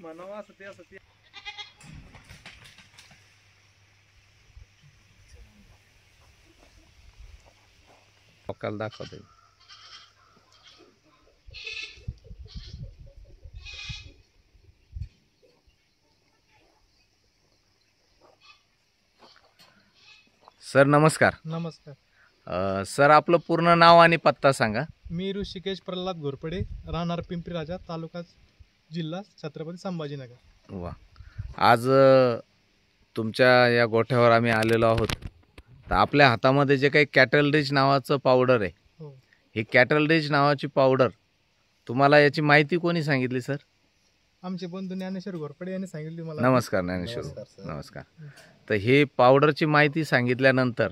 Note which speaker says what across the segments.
Speaker 1: म्हणावं असं ते असं ते
Speaker 2: लोकांना दाखवते. सर नमस्कार.
Speaker 1: नमस्कार.
Speaker 2: सर आपलं पूर्ण नाव आणि पत्ता सांगा.
Speaker 1: मी ऋषिकेश प्रल्हाद घोरपडे, राहणार पिंपरी राजा, तालुका जिल्हा छत्रपती संभाजीनगर.
Speaker 2: वा, आज तुमच्या या गोठ्यावर आम्ही आलेलो आहोत. तर आपल्या हातामध्ये जे काही कॅटल रिच नावाचं पावडर आहे,
Speaker 1: हो.
Speaker 2: ही कॅटल रिच नावाची पावडर तुम्हाला याची माहिती कोणी सांगितली सर?
Speaker 1: आमचे बंधू ज्ञानेश्वर घोरपडे यांनी सांगितली मला.
Speaker 2: नमस्कार ज्ञानेश्वर. नमस्कार. तर हे पावडरची माहिती सांगितल्यानंतर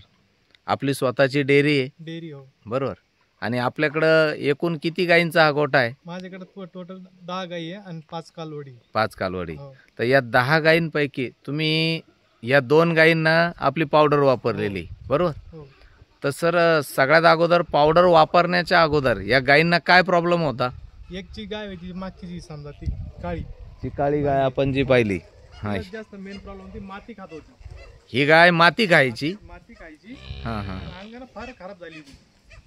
Speaker 2: आपली स्वतःची डेअरी आहे.
Speaker 1: डेअरी हो
Speaker 2: बरोबर. आणि आपल्याकडं एकूण किती गायींचा हा गोठा आहे?
Speaker 1: माझ्याकडे टोटल 10 गायी आहे आणि 5 कालवडी.
Speaker 2: 5 कालवडी.
Speaker 1: हो.
Speaker 2: तर या 10 गायींपैकी तुम्ही या 2 गायींना आपली पावडर वापरलेली, बरोबर?
Speaker 1: हो.
Speaker 2: तर सर सगळ्यात अगोदर पावडर वापरण्याच्या अगोदर या गायींना काय प्रॉब्लेम होता?
Speaker 1: एकची गाय होती मागची जी समजा ती काळी,
Speaker 2: ती काळी गाय आपण जी पाहिली, हा,
Speaker 1: तिला जास्त मेन प्रॉब्लेम ती माती खात होती.
Speaker 2: ही गाय माती खायची.
Speaker 1: माती खायची.
Speaker 2: हा हा.
Speaker 1: अंगानं फार खराब झाली होती.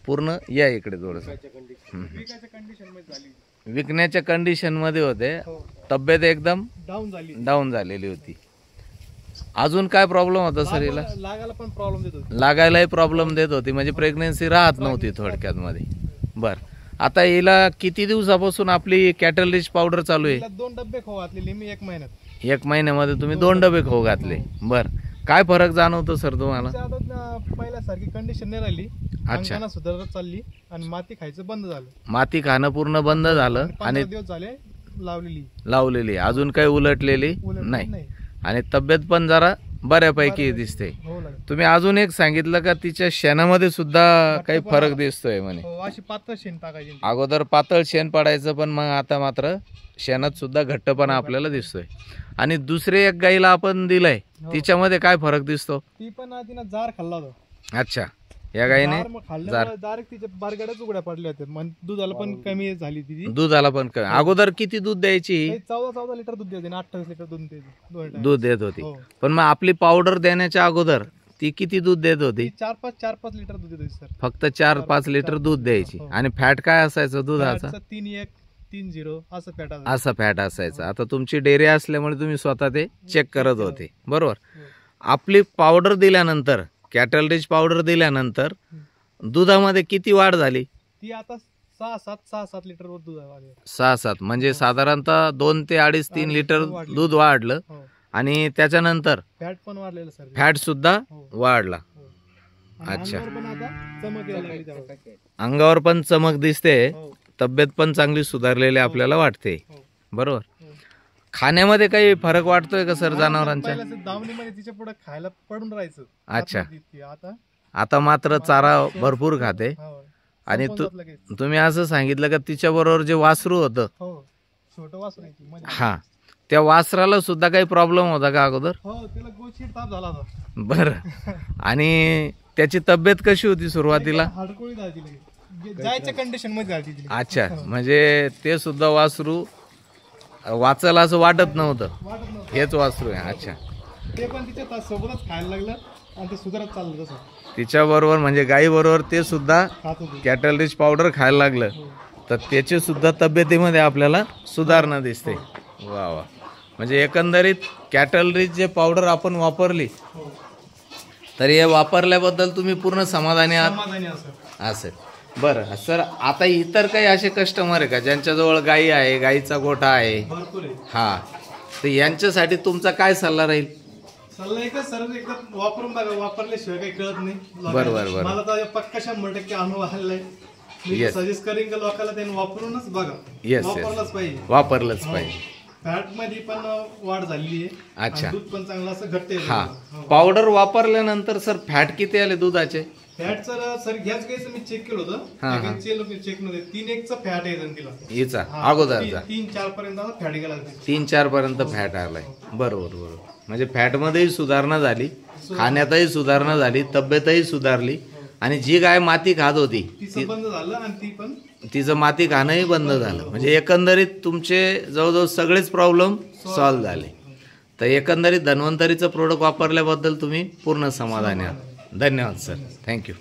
Speaker 2: पूर्ण या इकडे थोडंसं.
Speaker 1: विकायच्या कंडिशन मध्ये झाली.
Speaker 2: विकण्याच्या कंडिशन मध्ये होते.
Speaker 1: हो.
Speaker 2: तब्येत एकदम डाऊन झालेली होती. अजून काय प्रॉब्लेम होता सर हिला?
Speaker 1: लागायला पण प्रॉब्लेम देत होती.
Speaker 2: लागायलाही प्रॉब्लेम देत होती, म्हणजे प्रेग्नेन्सी राहत नव्हती थोडक्यात मध्ये. बर, आता हिला किती दिवसापासून आपली कॅटल रिच पावडर चालू आहे?
Speaker 1: 2 डब्बे खाऊ घातलेली मी 1 महिन्यात.
Speaker 2: 1 महिन्यामध्ये तुम्ही 2 डबे खाऊ घातले. बर, काय फरक जाणवतो सर तुम्हाला?
Speaker 1: पहिल्यासारखी कंडिशन नाही राहिली. अंगानं सुधारत चालली आणि माती खायचं बंद झालं.
Speaker 2: माती खाणं पूर्ण बंद झालं आणि
Speaker 1: 15 दिवस झाले
Speaker 2: लावलेली, अजून काही उलटलेली नाही. आणि तब्येत पण जरा बऱ्यापैकी दिसते. तुम्ही अजून एक सांगितलं का तिच्या शेणामध्ये सुद्धा काही फरक दिसतोय म्हणे.
Speaker 1: अशी पातळ शेण टाकायची.
Speaker 2: अगोदर पातळ शेण पडायचं, पण मग आता मात्र शेणात सुद्धा घट्टपणा आपल्याला दिसतोय. आणि दुसरे एक गाईला आपण दिलंय, तिच्यामध्ये काय फरक दिसतो?
Speaker 1: ती पण तिनं जार खाल्ला होता.
Speaker 2: अच्छा, या गाईने
Speaker 1: डायरेक्ट तिच्या बारगड्याच उघड्या पडल्या होत्या. दुधाला पण कमी झाली ती.
Speaker 2: दुधाला पण कमी. अगोदर किती दूध द्यायची?
Speaker 1: 14 लिटर दूध द्यायची, 28 लिटर
Speaker 2: दूध देत होती. पण मग आपली पावडर देण्याच्या अगोदर ती किती दूध देत होती?
Speaker 1: 4-5 लिटर दूध देत होती सर.
Speaker 2: फक्त 4-5 लिटर दूध द्यायची. आणि फॅट काय असायचं दुधाचा?
Speaker 1: 3.1-3.0
Speaker 2: असं फॅट असायचं. आता तुमची डेअरी असल्यामुळे तुम्ही स्वतः ते चेक करत होते, बरोबर? आपली पावडर दिल्यानंतर, कॅटल रिच पावडर दिल्यानंतर दुधामध्ये किती वाढ झाली?
Speaker 1: ती आता 6-7 लिटर वर दूध आहे.
Speaker 2: 6-7 म्हणजे साधारणतः 2 ते 2.5-3 लिटर दूध वाढलं. आणि त्याच्यानंतर
Speaker 1: फॅट पण वाढलेलं सर.
Speaker 2: फॅट सुद्धा वाढला. अच्छा, अंगावर पण चमक दिसते, तब्येत पण चांगली सुधारलेली आपल्याला वाटते, बरोबर? खाण्यामध्ये काही फरक वाटतोय का सर जनावरांच्या?
Speaker 1: दावणीमध्ये तिच्या पुढे खायला पडून राहायचं.
Speaker 2: अच्छा, आता मात्र चारा भरपूर खाते. आणि तुम्ही असं सांगितलं का तिच्या बरोबर जे वासरू होतं,
Speaker 1: छोटं वासरू,
Speaker 2: हा, त्या वासराला सुद्धा काही प्रॉब्लेम होता का अगोदर?
Speaker 1: त्याला गोचिड ताप झाला होता.
Speaker 2: बरं, आणि त्याची तब्येत कशी होती सुरुवातीला?
Speaker 1: हडकुळी झाली, जायच्या कंडिशन मध्ये झाली.
Speaker 2: अच्छा, म्हणजे ते सुद्धा वासरू वाचलं असं वाटत नव्हतं, हेच वासरू आहे. अच्छा,
Speaker 1: ते पण तिच्या सोबतच खायला लागलं आणि ते सुधारत चाललं तसं.
Speaker 2: तिच्या बरोबर म्हणजे गाई बरोबर ते सुद्धा कॅटल रिच पावडर खायला लागलं, तर त्याची सुद्धा तब्येतीमध्ये आपल्याला सुधारणा दिसते. वा वा, म्हणजे एकंदरीत कॅटल रिच जे पावडर आपण वापरली, तर हे वापरल्याबद्दल तुम्ही पूर्ण समाधानी आहात असेल. बरं सर, आता इतर काही असे कस्टमर आहे का ज्यांच्याजवळ गाई आहे, गाईचा गोठा आहे? हा, तर यांच्यासाठी तुमचा काय सल्ला राहील?
Speaker 1: सल्ला एकच सर, एकदा वापरून बघा, वापरल्याशिवाय काही कळत नाही.
Speaker 2: बरोबर.
Speaker 1: मला तर पक्का 100% अनुभव आलेला आहे. मी सजेस्ट करीन का लोकांना त्यांनी वापरूनच बघा.
Speaker 2: वापरलंच पाहिजे.
Speaker 1: फॅट मध्ये पण वाढ झाली आहे.
Speaker 2: अच्छा,
Speaker 1: दूध पण चांगलं असं घट्ट आहे.
Speaker 2: हा, पावडर वापरल्यानंतर सर फॅट किती आले दुधाचे?
Speaker 1: फॅट सर घ्याच घ्यायचं मी चेक केलं होतं. चेक नव्हते, 3-1 चा फॅट आहे तिला.
Speaker 2: हिचा अगोदरचा
Speaker 1: 3-4 पर्यंत फॅट गेला.
Speaker 2: 3-4 पर्यंत फॅट आलाय. बरोबर. म्हणजे फॅट मध्येही सुधारणा झाली, खाण्यातही सुधारणा झाली, तब्येतही सुधारली. आणि जी गाय माती खात होती
Speaker 1: ती बंद झालं आणि ती पण
Speaker 2: तिचं माती खाणंही बंद झालं. म्हणजे एकंदरीत तुमचे जवळजवळ सगळेच प्रॉब्लेम सॉल्व्ह झाले. तर एकंदरीत धन्वंतरीचं प्रोडक्ट वापरल्याबद्दल तुम्ही पूर्ण समाधानी आहात. धन्यवाद सर, थँक्यू.